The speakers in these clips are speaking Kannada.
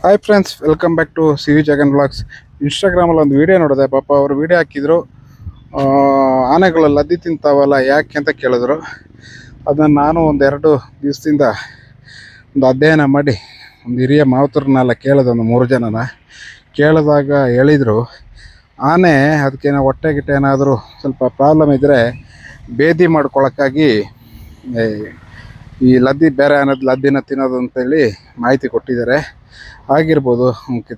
Hi friends, welcome back to C V Jagan blogs. ಇನ್ಸ್ಟಾಗ್ರಾಮಲ್ಲಿ ಒಂದು ವೀಡಿಯೋ ನೋಡಿದೆ. ಪಾಪ ಅವರು ವೀಡಿಯೋ ಹಾಕಿದ್ರು. ಆನೆಗಳು ಲದ್ದಿ ತಿಂತಾವಲ್ಲ ಯಾಕೆ ಅಂತ ಕೇಳಿದ್ರು. ಅದನ್ನು ನಾನು ಒಂದೆರಡು ದಿವಸದಿಂದ ಒಂದು ಅಧ್ಯಯನ ಮಾಡಿ ಒಂದು ಹಿರಿಯ ಮಾವುತರನ್ನೆಲ್ಲ ಕೇಳಿದೆ, ಒಂದು 3 ಜನನ ಕೇಳಿದಾಗ ಹೇಳಿದರು, ಆನೆ ಅದಕ್ಕೇನೋ ಹೊಟ್ಟೆ ಗಿಟ್ಟೆ ಏನಾದರೂ ಸ್ವಲ್ಪ ಪ್ರಾಬ್ಲಮ್ ಇದ್ದರೆ ಬೇದಿ ಮಾಡ್ಕೊಳಕ್ಕಾಗಿ ಈ ಲದ್ದಿ ಬೇರೆ ಅನ್ನೋದು ಲದ್ದಿನ ತಿನ್ನೋದು ಅಂತೇಳಿ ಮಾಹಿತಿ ಕೊಟ್ಟಿದ್ದಾರೆ. ಆಗಿರ್ಬೋದು,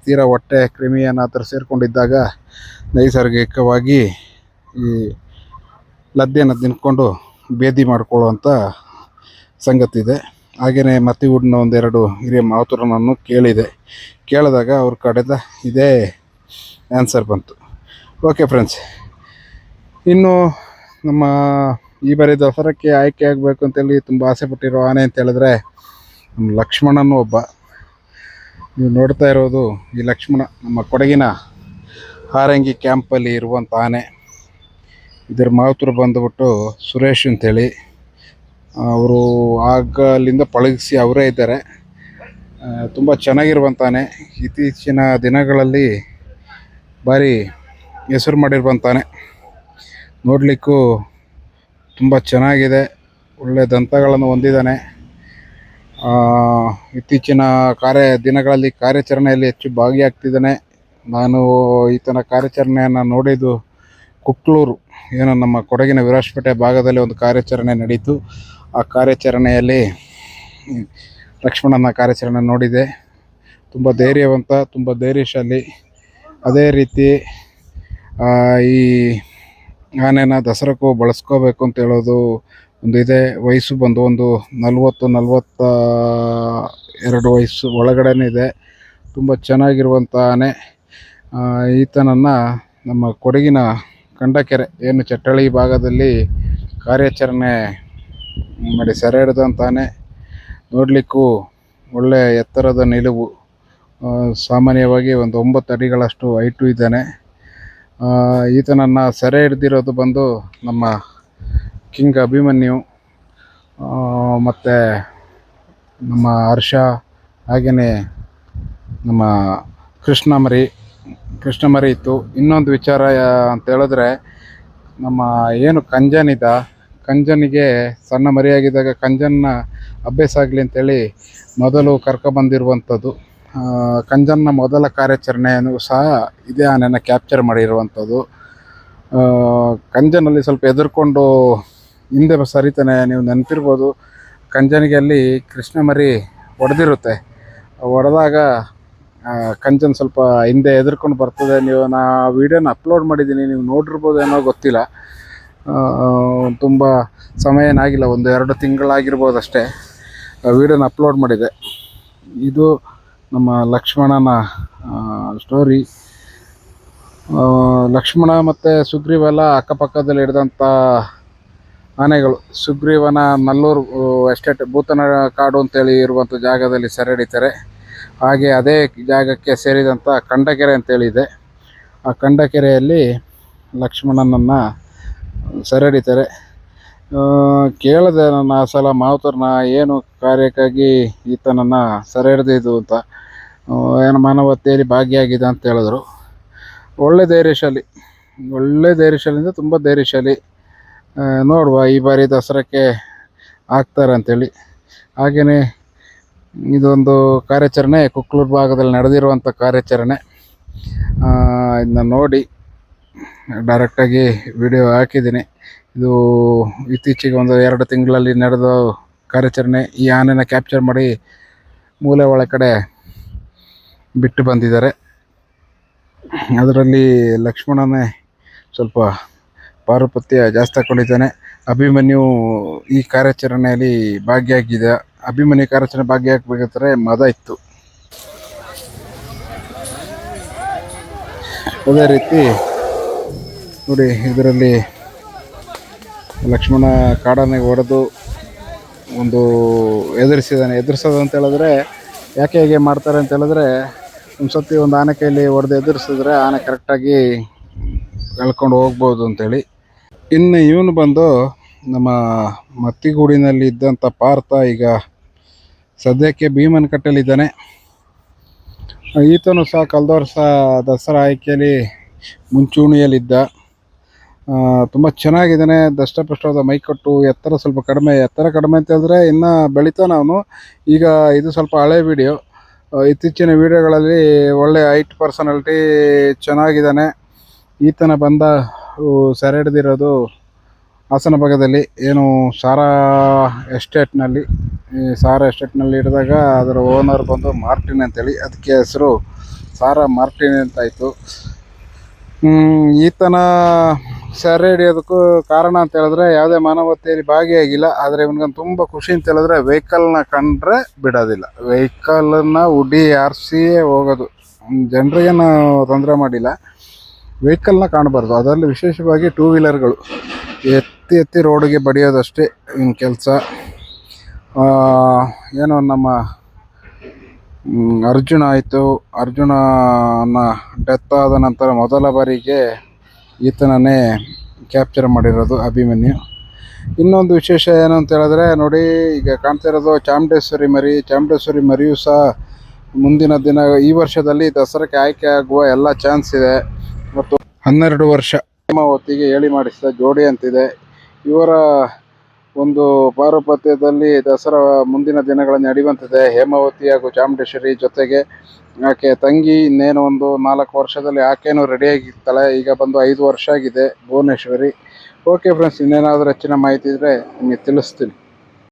ತೀರಾ ಹೊಟ್ಟೆ ಕ್ರಿಮಿ ಏನಾದರೂ ಸೇರಿಕೊಂಡಿದ್ದಾಗ ನೈಸರ್ಗಿಕವಾಗಿ ಈ ಲದ್ದಿಯನ್ನು ತಿನ್ಕೊಂಡು ಬೇದಿ ಮಾಡ್ಕೊಳ್ಳುವಂಥ ಸಂಗತಿ ಇದೆ. ಹಾಗೆಯೇ ಮತ್ತಿಗೂಡಿನ ಒಂದೆರಡು ಹಿರಿಯ ಮಾವುತರನ್ನು ಕೇಳಿದಾಗ ಅವ್ರ ಕಡೆದ ಇದೇ ಆನ್ಸರ್ ಬಂತು. ಓಕೆ ಫ್ರೆಂಡ್ಸ್, ಇನ್ನು ನಮ್ಮ ಈ ಬಾರಿ ದಸರಾಕ್ಕೆ ಆಯ್ಕೆ ಆಗಬೇಕು ಅಂತೇಳಿ ತುಂಬ ಆಸೆ ಪಟ್ಟಿರೋ ಆನೆ ಅಂತ ಹೇಳಿದ್ರೆ ನಮ್ಮ ಲಕ್ಷ್ಮಣನೂ ಒಬ್ಬ. ನೀವು ನೋಡ್ತಾ ಇರೋದು ಈ ಲಕ್ಷ್ಮಣ ನಮ್ಮ ಕೊಡಗಿನ ಹಾರಂಗಿ ಕ್ಯಾಂಪಲ್ಲಿ ಇರುವಂಥ ಆನೆ. ಇದರ ಮಾವುತರು ಬಂದುಬಿಟ್ಟು ಸುರೇಶ್ ಅಂತೇಳಿ. ಅವರು ಅಲ್ಲಿಂದ ಪಳಗಿಸಿ ಅವರೇ ಇದ್ದಾರೆ. ತುಂಬ ಚೆನ್ನಾಗಿರುವಂಥ ಆನೆ. ಇತ್ತೀಚಿನ ದಿನಗಳಲ್ಲಿ ಭಾರಿ ಹೆಸರು ಮಾಡಿರುವಂತಾನೆ. ನೋಡಲಿಕ್ಕೂ ತುಂಬ ಚೆನ್ನಾಗಿದೆ. ಒಳ್ಳೆಯ ದಂತಗಳನ್ನು ಹೊಂದಿದ್ದಾನೆ. ಇತ್ತೀಚಿನ ದಿನಗಳಲ್ಲಿ ಕಾರ್ಯಾಚರಣೆಯಲ್ಲಿ ಹೆಚ್ಚು ಭಾಗಿಯಾಗ್ತಿದ್ದಾನೆ. ನಾನು ಈತನ ಕಾರ್ಯಾಚರಣೆಯನ್ನು ನೋಡಿದ್ದು ಕುಕ್ಲೂರು, ಏನು ನಮ್ಮ ಕೊಡಗಿನ ವಿರಾಜಪೇಟೆ ಭಾಗದಲ್ಲಿ ಒಂದು ಕಾರ್ಯಾಚರಣೆ ನಡೀತು. ಆ ಕಾರ್ಯಾಚರಣೆಯಲ್ಲಿ ಲಕ್ಷ್ಮಣನ ಕಾರ್ಯಾಚರಣೆ ನೋಡಿದೆ. ತುಂಬ ಧೈರ್ಯವಂತ, ತುಂಬ ಧೈರ್ಯಶಾಲಿ. ಅದೇ ರೀತಿ ಈ ಆನೆನ ದಸರಾಕ್ಕೂ ಬಳಸ್ಕೋಬೇಕು ಅಂತ ಹೇಳೋದು ಒಂದು ಇದೆ. ವಯಸ್ಸು ಬಂದು ಒಂದು 40-42 ವಯಸ್ಸು ಒಳಗಡೆನೇ ಇದೆ. ತುಂಬ ಚೆನ್ನಾಗಿರುವಂಥ ಆನೆ. ಈತನನ್ನು ನಮ್ಮ ಕೊಡಗಿನ ಕಂಡಕೆರೆ, ಏನು ಚಟ್ಟಳಿ ಭಾಗದಲ್ಲಿ ಕಾರ್ಯಾಚರಣೆ ಮಾಡಿ ಸೆರೆ ಹಿಡಿದಂಥ ಆನೆ. ನೋಡಲಿಕ್ಕೂ ಒಳ್ಳೆಯ ಎತ್ತರದ ನಿಲುವು. ಸಾಮಾನ್ಯವಾಗಿ ಒಂದು 9 ಅಡಿಗಳಷ್ಟು ಹೈಟು ಇದ್ದಾನೆ. ಈತನನ್ನು ಸೆರೆ ಹಿಡ್ದಿರೋದು ಬಂದು ನಮ್ಮ ಕಿಂಗ್ ಅಭಿಮನ್ಯು ಮತ್ತು ನಮ್ಮ ಹರ್ಷ, ಹಾಗೆಯೇ ನಮ್ಮ ಕೃಷ್ಣ ಮರಿ ಇತ್ತು. ಇನ್ನೊಂದು ವಿಚಾರ ಅಂತ ಹೇಳಿದ್ರೆ, ನಮ್ಮ ಏನು ಕಂಜನಿಗೆ ಸಣ್ಣ ಮರಿಯಾಗಿದ್ದಾಗ ಕಂಜನ್ನ ಅಭ್ಯಾಸ ಆಗಲಿ ಅಂತೇಳಿ ಮೊದಲು ಕರ್ಕೊಬಂದಿರುವಂಥದ್ದು. ಕಂಜನ್ನ ಮೊದಲ ಕಾರ್ಯಾಚರಣೆಯನ್ನು ಸಹ ಇದೇ ಆನೆಯನ್ನು ಕ್ಯಾಪ್ಚರ್ ಮಾಡಿರುವಂಥದ್ದು. ಕಂಜನಲ್ಲಿ ಸ್ವಲ್ಪ ಹೆದರ್ಕೊಂಡು ಹಿಂದೆ ಸರಿತಾನೆ. ನೀವು ನೆನಪಿರ್ಬೋದು, ಕಂಜನಿಗೆ ಅಲ್ಲಿ ಕೃಷ್ಣ ಮರಿ ಹೊಡೆದಿರುತ್ತೆ. ಹೊಡೆದಾಗ ಕಂಜನ್ ಸ್ವಲ್ಪ ಹಿಂದೆ ಹೆದರ್ಕೊಂಡು ಬರ್ತದೆ. ನಾ ವೀಡಿಯೋನ ಅಪ್ಲೋಡ್ ಮಾಡಿದ್ದೀನಿ, ನೀವು ನೋಡಿರ್ಬೋದು ಏನೋ ಗೊತ್ತಿಲ್ಲ. ತುಂಬ ಸಮಯ ಏನಾಗಿಲ್ಲ, 1-2 ತಿಂಗಳಾಗಿರ್ಬೋದು ಅಷ್ಟೇ. ವೀಡಿಯೋನ ಅಪ್ಲೋಡ್ ಮಾಡಿದೆ. ಇದು ನಮ್ಮ ಲಕ್ಷ್ಮಣನ ಸ್ಟೋರಿ. ಲಕ್ಷ್ಮಣ ಮತ್ತು ಸುಗ್ರೀವೆಲ್ಲ ಅಕ್ಕಪಕ್ಕದಲ್ಲಿ ಹಿಡಿದಂಥ ಆನೆಗಳು. ಸುಗ್ರೀವನ ನಲ್ಲೂರು ಎಸ್ಟೇಟ್, ಭೂತನ ಕಾಡು ಅಂತೇಳಿ ಇರುವಂಥ ಜಾಗದಲ್ಲಿ ಸೆರೆ ಹಿಡಿತಾರೆ. ಹಾಗೆ ಅದೇ ಜಾಗಕ್ಕೆ ಸೇರಿದಂಥ ಕಂಡಕೆರೆ ಅಂತೇಳಿದೆ. ಆ ಕಂಡಕೆರೆಯಲ್ಲಿ ಲಕ್ಷ್ಮಣನನ್ನು ಸೆರೆ ಹಿಡಿತಾರೆ. ಕೇಳಿದೆ ನನ್ನ ಆ ಸಲ ಮಾವುತರನ್ನ, ಏನು ಕಾರ್ಯಕ್ಕಾಗಿ ಈತನನ್ನು ಸೆರೆ ಹಿಡಿದಿದ್ದು ಅಂತ. ಏನು ಮಾನವತೆಯಲ್ಲಿ ಭಾಗಿಯಾಗಿದೆ ಅಂತ ಹೇಳಿದ್ರು. ಒಳ್ಳೆ ಧೈರ್ಯಶಾಲಿಯಿಂದ ತುಂಬ ಧೈರ್ಯಶಾಲಿ. ನೋಡುವ ಈ ಬಾರಿ ದಸರಾಕ್ಕೆ ಆಗ್ತಾರೆ ಅಂಥೇಳಿ. ಹಾಗೆಯೇ ಇದೊಂದು ಕಾರ್ಯಾಚರಣೆ ಕುಕ್ಲೂರು ಭಾಗದಲ್ಲಿ ನಡೆದಿರುವಂಥ ಕಾರ್ಯಾಚರಣೆ. ಇದನ್ನ ನೋಡಿ ಡೈರೆಕ್ಟಾಗಿ ವಿಡಿಯೋ ಹಾಕಿದ್ದೀನಿ. ಇದು ಇತ್ತೀಚೆಗೆ 1-2 ತಿಂಗಳಲ್ಲಿ ನಡೆದ ಕಾರ್ಯಾಚರಣೆ. ಈ ಆನೆನ ಕ್ಯಾಪ್ಚರ್ ಮಾಡಿ ಮೂಲೆ ಒಳಗಡೆ ಬಿಟ್ಟು ಬಂದಿದ್ದಾರೆ. ಅದರಲ್ಲಿ ಲಕ್ಷ್ಮಣನೇ ಸ್ವಲ್ಪ ಪಾರುಪತ್ಯ ಜಾಸ್ತಿ ಹಾಕ್ಕೊಂಡಿದ್ದಾನೆ. ಅಭಿಮನ್ಯು ಈ ಕಾರ್ಯಾಚರಣೆಯಲ್ಲಿ ಭಾಗಿಯಾಗಿದೆ. ಅಭಿಮನ್ಯು ಕಾರ್ಯಾಚರಣೆ ಭಾಗಿಯಾಗಬೇಕಾದ್ರೆ ಮದ ಇತ್ತು. ಅದೇ ರೀತಿ ನೋಡಿ, ಇದರಲ್ಲಿ ಲಕ್ಷ್ಮಣ ಕಾಡಾನೆಗೆ ಹೊಡೆದು ಒಂದು ಎದುರಿಸೋದು ಅಂತ ಹೇಳಿದ್ರೆ, ಯಾಕೆ ಹೇಗೆ ಮಾಡ್ತಾರೆ ಅಂತ ಹೇಳಿದ್ರೆ, ಒಂದು ಸತಿ ಒಂದು ಆನೆ ಕೈಯಲ್ಲಿ ಹೊಡೆದು ಎದುರಿಸಿದ್ರೆ ಆನೆ ಕರೆಕ್ಟಾಗಿ ಎಳ್ಕೊಂಡು ಹೋಗ್ಬೋದು ಅಂತೇಳಿ. ಇನ್ನು ಇವನು ಬಂದು ನಮ್ಮ ಮತ್ತಿಗೂಡಿನಲ್ಲಿ ಇದ್ದಂಥ ಪಾರ್ಥ ಈಗ ಸದ್ಯಕ್ಕೆ ಭೀಮನಕಟ್ಟೆಯಲ್ಲಿದ್ದಾನೆ. ಈತನು ಸಹ ಕಳೆದ ವರ್ಷ ದಸರಾ ಆಯ್ಕೆಯಲ್ಲಿ ಮುಂಚೂಣಿಯಲ್ಲಿದ್ದ. ತುಂಬ ಚೆನ್ನಾಗಿದ್ದಾನೆ, ದಷ್ಟಪುಷ್ಟವಾದ ಮೈಕಟ್ಟು, ಎತ್ತರ ಸ್ವಲ್ಪ ಕಡಿಮೆ. ಎತ್ತರ ಕಡಿಮೆ ಅಂತ ಹೇಳಿದ್ರೆ ಇನ್ನೂ ಬೆಳಿತಾನೆ ಅವನು. ಈಗ ಇದು ಸ್ವಲ್ಪ ಹಳೆ ವಿಡಿಯೋ. ಇತ್ತೀಚಿನ ವಿಡಿಯೋಗಳಲ್ಲಿ ಒಳ್ಳೆ ಹೈಟ್ ಪರ್ಸನಾಲಿಟಿ, ಚೆನ್ನಾಗಿದ್ದಾನೆ. ಈತನ ಬಂದ ಸೆರೆ ಹಿಡಿದಿರೋದು ಹಾಸನ ಭಾಗದಲ್ಲಿ, ಏನು ಸಾರಾ ಎಸ್ಟೇಟ್ನಲ್ಲಿ. ಈ ಸಾರಾ ಎಸ್ಟೇಟ್ನಲ್ಲಿ ಹಿಡಿದಾಗ ಅದರ ಓನರ್ ಬಂದು ಮಾರ್ಟಿನ್ ಅಂತೇಳಿ, ಅದಕ್ಕೆ ಹೆಸರು ಸಾರಾ ಮಾರ್ಟಿನ್ ಅಂತಾಯಿತು. ಈತನ ಸೆರೆ ಹಿಡಿಯೋದಕ್ಕೂ ಕಾರಣ ಅಂತ ಹೇಳಿದ್ರೆ ಯಾವುದೇ ಮಾನವತೆಯಲ್ಲಿ ಭಾಗಿಯಾಗಿಲ್ಲ. ಆದರೆ ಇವನಿಗೊಂದು ತುಂಬ ಖುಷಿ ಅಂತ ಹೇಳಿದ್ರೆ ವೆಹಿಕಲ್ನ ಕಂಡ್ರೆ ಬಿಡೋದಿಲ್ಲ. ವೆಹಿಕಲನ್ನು ಹುಡಿ ಆರಿಸಿಯೇ ಹೋಗೋದು. ಜನರಿಗೇನು ತೊಂದರೆ ಮಾಡಿಲ್ಲ, ವೆಹಿಕಲ್ನ ಕಾಣಬಾರ್ದು. ಅದರಲ್ಲಿ ವಿಶೇಷವಾಗಿ ಟೂ ವೀಲರ್ಗಳು ಎತ್ತಿ ಎತ್ತಿ ರೋಡಿಗೆ ಬಡಿಯೋದಷ್ಟೇ ಇವನ ಕೆಲಸ. ಏನೋ ನಮ್ಮ ಅರ್ಜುನ ಆಯಿತು, ಅರ್ಜುನನ ಡೆತ್ ಆದ ನಂತರ ಮೊದಲ ಬಾರಿಗೆ ಈತನನ್ನೇ ಕ್ಯಾಪ್ಚರ್ ಮಾಡಿರೋದು ಅಭಿಮನ್ಯು. ಇನ್ನೊಂದು ವಿಶೇಷ ಏನು ಅಂತ ಹೇಳಿದ್ರೆ ನೋಡಿ, ಈಗ ಕಾಣ್ತಾ ಇರೋದು ಚಾಮುಂಡೇಶ್ವರಿ ಮರಿ. ಚಾಮುಂಡೇಶ್ವರಿ ಮರಿಯೂ ಸಹ ಮುಂದಿನ ದಿನ ಈ ವರ್ಷದಲ್ಲಿ ದಸರಾಕ್ಕೆ ಆಯ್ಕೆ ಆಗುವ ಎಲ್ಲ ಚಾನ್ಸ್ ಇದೆ. ಮತ್ತು 12 ವರ್ಷ ಹೇಮಾವತಿಗೆ ಹೇಳಿ ಮಾಡಿಸಿದ ಜೋಡಿ ಅಂತಿದೆ. ಇವರ ಒಂದು ಪಾರುಪತ್ಯದಲ್ಲಿ ದಸರಾ ಮುಂದಿನ ದಿನಗಳಲ್ಲಿ ನಡೆಯುವಂತಿದೆ. ಹೇಮಾವತಿ ಹಾಗೂ ಚಾಮುಂಡೇಶ್ವರಿ ಜೊತೆಗೆ ಆಕೆ ತಂಗಿ ಇನ್ನೇನು ಒಂದು 4 ವರ್ಷದಲ್ಲಿ ಆಕೆನೂ ರೆಡಿಯಾಗಿರ್ತಾಳೆ. ಈಗ ಬಂದು 5 ವರ್ಷ ಆಗಿದೆ ಭುವನೇಶ್ವರಿ. ಓಕೆ ಫ್ರೆಂಡ್ಸ್, ಇನ್ನೇನಾದರೂ ಹೆಚ್ಚಿನ ಮಾಹಿತಿ ಇದ್ದರೆ ನಿಮಗೆ ತಿಳಿಸ್ತೀನಿ.